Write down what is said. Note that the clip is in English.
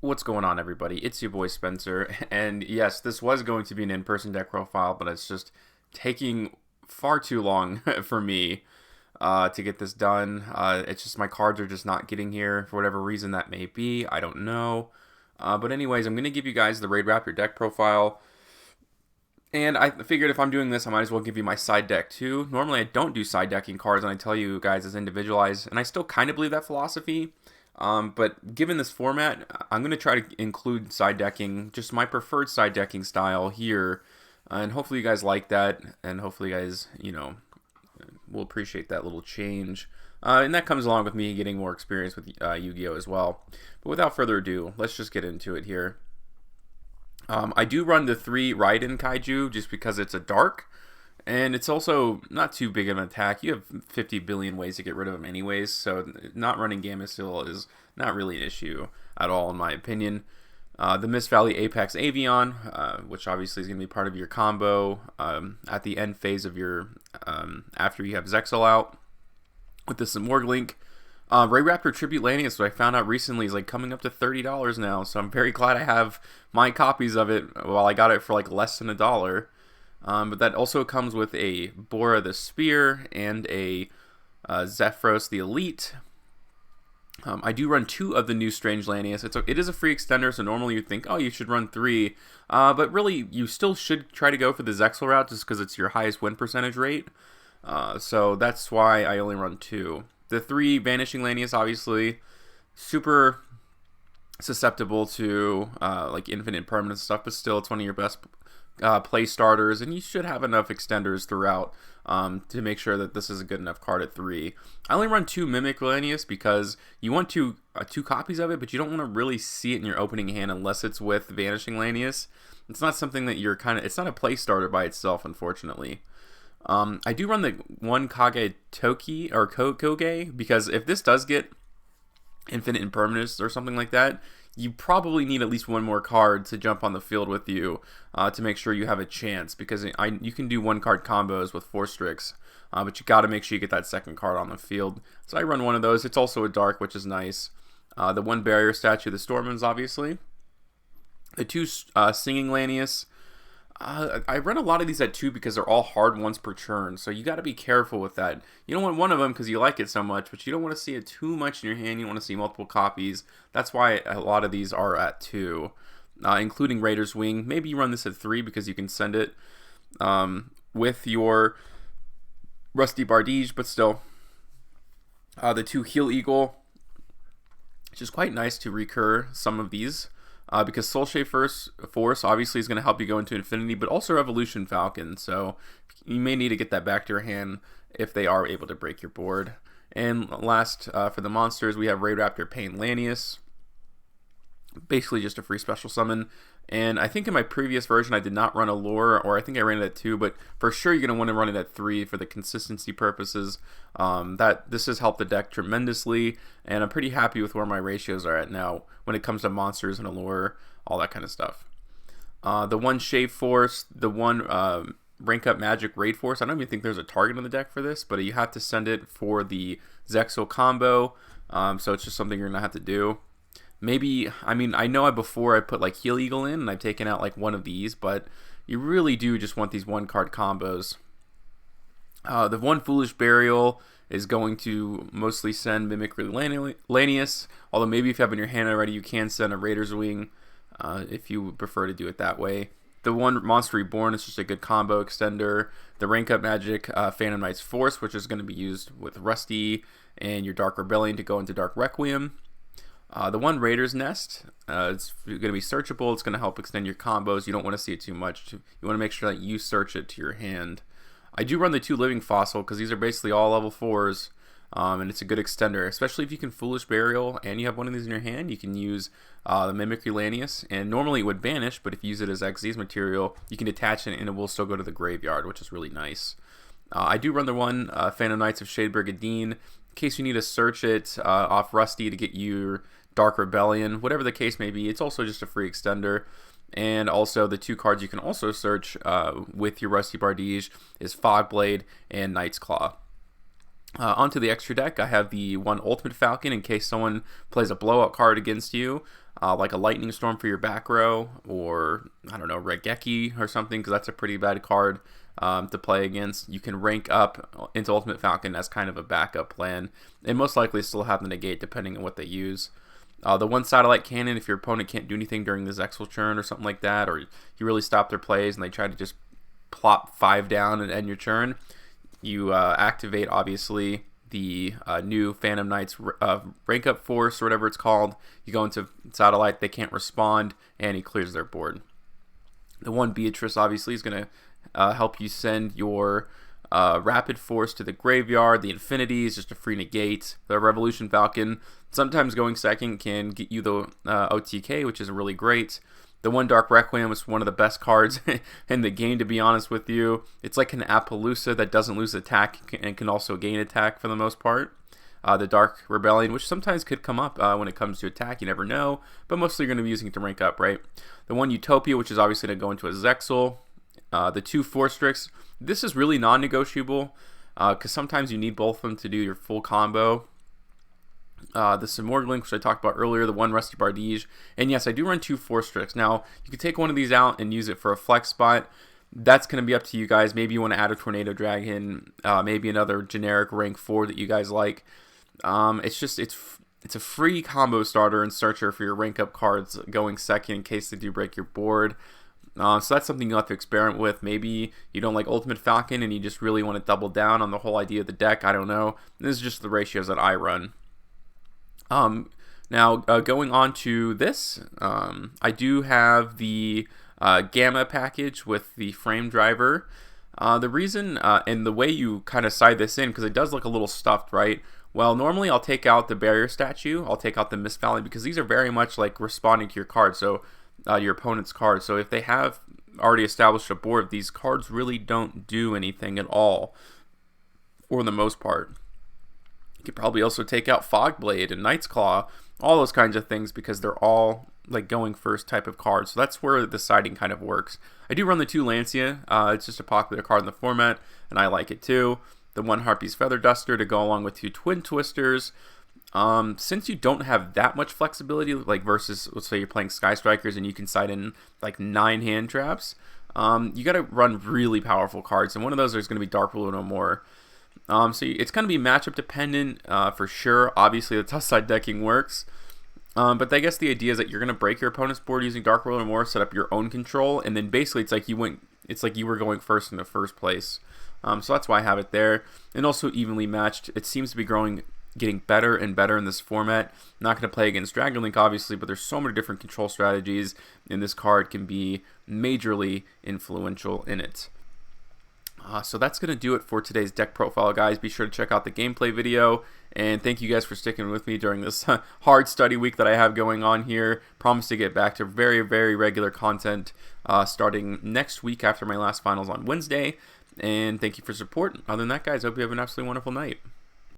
What's going on, everybody? It's your boy Spencer, and yes, this was going to be an in-person deck profile, but it's just taking far too long for me to get this done. It's just my cards are just not getting here for whatever reason that may be. I don't know. But anyways, I'm going to give you guys the Raidraptor deck profile, and I figured if I'm doing this, I might as well give you my side deck too. Normally, I don't do side decking cards, and I tell you guys as individualized, and I still kind of believe that philosophy. But given this format, I'm going to try to include side decking, just my preferred side decking style here. And hopefully you guys like that, and hopefully you guys, will appreciate that little change. And that comes along with me getting more experience with Yu-Gi-Oh! As well. But without further ado, let's just get into it here. I do run the 3 Raiden Kaiju just because it's a dark. And it's also not too big of an attack. You have 50 billion ways to get rid of them anyways, so not running Gamma is not really an issue at all in my opinion. The Mist Valley Apex Avion, which obviously is going to be part of your combo at the end phase of your, after you have Zexal out. With the Simorg Link. Raidraptor Tribute Lanius, what I found out recently, is like coming up to $30 now, so I'm very glad I have my copies of it while I got it for like less than $1. But that also comes with a Bora the Spear and a Zephyros the Elite. I do run 2 of the new Strange Lanius. It is a free extender, so normally you'd think, oh, you should run 3. But really, you still should try to go for the Zexal route just because it's your highest win percentage rate. So that's why I only run 2. The 3 Vanishing Lanius, obviously, super susceptible to like infinite permanent stuff, but still it's one of your best play starters, and you should have enough extenders throughout to make sure that this is a good enough card at 3. I only run 2 Mimic Lanius because you want 2 copies of it, but you don't want to really see it in your opening hand unless it's with Vanishing Lanius. It's not something that you're it's not a play starter by itself, unfortunately. I do run the 1 Kage Toki or Koge because if this does get infinite impermanence or something like that, you probably need at least 1 more card to jump on the field with you to make sure you have a chance, because you can do 1 card combos with 4 Strix, but you got to make sure you get that second card on the field. So I run 1 of those. It's also a dark, which is nice. The 1 Barrier Statue of the Stormens, obviously. The 2 Singing Lanius. I run a lot of these at 2 because they're all hard once per turn, so you got to be careful with that. You don't want 1 of them because you like it so much, but you don't want to see it too much in your hand. You want to see multiple copies. That's why a lot of these are at 2, including Raider's Wing. Maybe you run this at 3 because you can send it with your Rusty Bardige, but still. The 2 Heal Eagle, which is quite nice to recur some of these. Because Soulshade Force obviously is going to help you go into Infinity, but also Revolution Falcon, so you may need to get that back to your hand if they are able to break your board. And last, for the monsters, we have Raidraptor Pain Lanius, basically just a free special summon. And I think in my previous version I did not run a lure, or I think I ran it at 2, but for sure you're going to want to run it at 3 for the consistency purposes. This has helped the deck tremendously, and I'm pretty happy with where my ratios are at now when it comes to monsters and a lure, all that kind of stuff. The 1 Shave Force, the 1 Rank Up Magic Raid Force, I don't even think there's a target on the deck for this, but you have to send it for the Zexal combo, so it's just something you're going to have to do. Maybe, I know before I put like Heal Eagle in and I've taken out like 1 of these, but you really do just want these 1 card combos. The 1 Foolish Burial is going to mostly send Mimicry Lanius, although maybe if you have in your hand already, you can send a Raider's Wing if you prefer to do it that way. The 1 Monster Reborn is just a good combo extender. The Rank Up Magic Phantom Knight's Force, which is going to be used with Rusty and your Dark Rebellion to go into Dark Requiem. The 1 Raider's Nest, it's going to be searchable. It's going to help extend your combos. You don't want to see it too much. You want to make sure that you search it to your hand. I do run the 2 Living Fossil because these are basically all level 4s, and it's a good extender, especially if you can Foolish Burial and you have 1 of these in your hand. You can use the Mimicry Lanius, and normally it would vanish, but if you use it as Xyz material, you can detach it and it will still go to the graveyard, which is really nice. I do run the 1 Phantom Knights of Shade Brigandine in case you need to search it off Rusty to get your Dark Rebellion, whatever the case may be. It's also just a free extender. And also the 2 cards you can also search with your Rusty Bardige is Fogblade and Knight's Claw. Onto the extra deck, I have the one Ultimate Falcon in case someone plays a blowout card against you, like a Lightning Storm for your back row, or I don't know, Regeki or something, because that's a pretty bad card to play against. You can rank up into Ultimate Falcon as kind of a backup plan, and most likely still have the negate depending on what they use. The one Satellite Cannon, if your opponent can't do anything during the Zexal turn or something like that, or you really stop their plays and they try to just plop 5 down and end your turn, you activate, obviously, the new Phantom Knight's rank up force, or whatever it's called. You go into Satellite, they can't respond, and he clears their board. The one Beatrice, obviously, is going to help you send your Rapid Force to the graveyard. The Infinity is just a free negate. The Revolution Falcon, sometimes going second, can get you the OTK, which is really great. The one Dark Requiem is one of the best cards in the game, to be honest with you. It's like an Appaloosa that doesn't lose attack and can also gain attack for the most part. The Dark Rebellion, which sometimes could come up when it comes to attack, you never know, but mostly you're going to be using it to rank up, right? The one Utopia, which is obviously going to go into a Zexal. The 2 Forstrix, this is really non-negotiable because sometimes you need both of them to do your full combo. The Simorglink, which I talked about earlier, the 1 Rusty Bardige, and yes, I do run 2 Forstrix. Now, you could take one of these out and use it for a flex spot. That's going to be up to you guys. Maybe you want to add a Tornado Dragon, maybe another generic rank 4 that you guys like. It's a free combo starter and searcher for your rank up cards going second in case they do break your board. So that's something you'll have to experiment with. Maybe you don't like Ultimate Falcon and you just really want to double down on the whole idea of the deck. I don't know. This is just the ratios that I run. Now, going on to this, I do have the Gamma package with the frame driver. The reason and the way you kind of side this in, because it does look a little stuffed, right? Well, normally I'll take out the Barrier Statue, I'll take out the Mist Valley, because these are very much like responding to your card, so your opponent's card. So if they have already established a board, these cards really don't do anything at all, for the most part. You could probably also take out Fogblade and Knight's Claw, all those kinds of things, because they're all like going first type of cards. So that's where the siding kind of works. I do run the 2 Lancia. It's just a popular card in the format, and I like it too. The 1 Harpy's Feather Duster to go along with 2 Twin Twisters. Since you don't have that much flexibility, like versus, let's say you're playing Sky Strikers and you can side in like 9 hand traps, you got to run really powerful cards, and one of those is going to be Dark Ruler No More. So it's going to be matchup dependent for sure. Obviously, the tough side decking works. But I guess the idea is that you're going to break your opponent's board using Dark Ruler No More, set up your own control, and then basically it's like you were going first in the first place. So that's why I have it there. And also evenly matched. It seems to be getting better and better in this format. Not going to play against Dragon Link, obviously, but there's so many different control strategies, and this card can be majorly influential in it. So that's going to do it for today's deck profile, guys. Be sure to check out the gameplay video, and thank you guys for sticking with me during this hard study week that I have going on here. Promise to get back to very, very regular content starting next week after my last finals on Wednesday, and thank you for support. Other than that, guys, hope you have an absolutely wonderful night.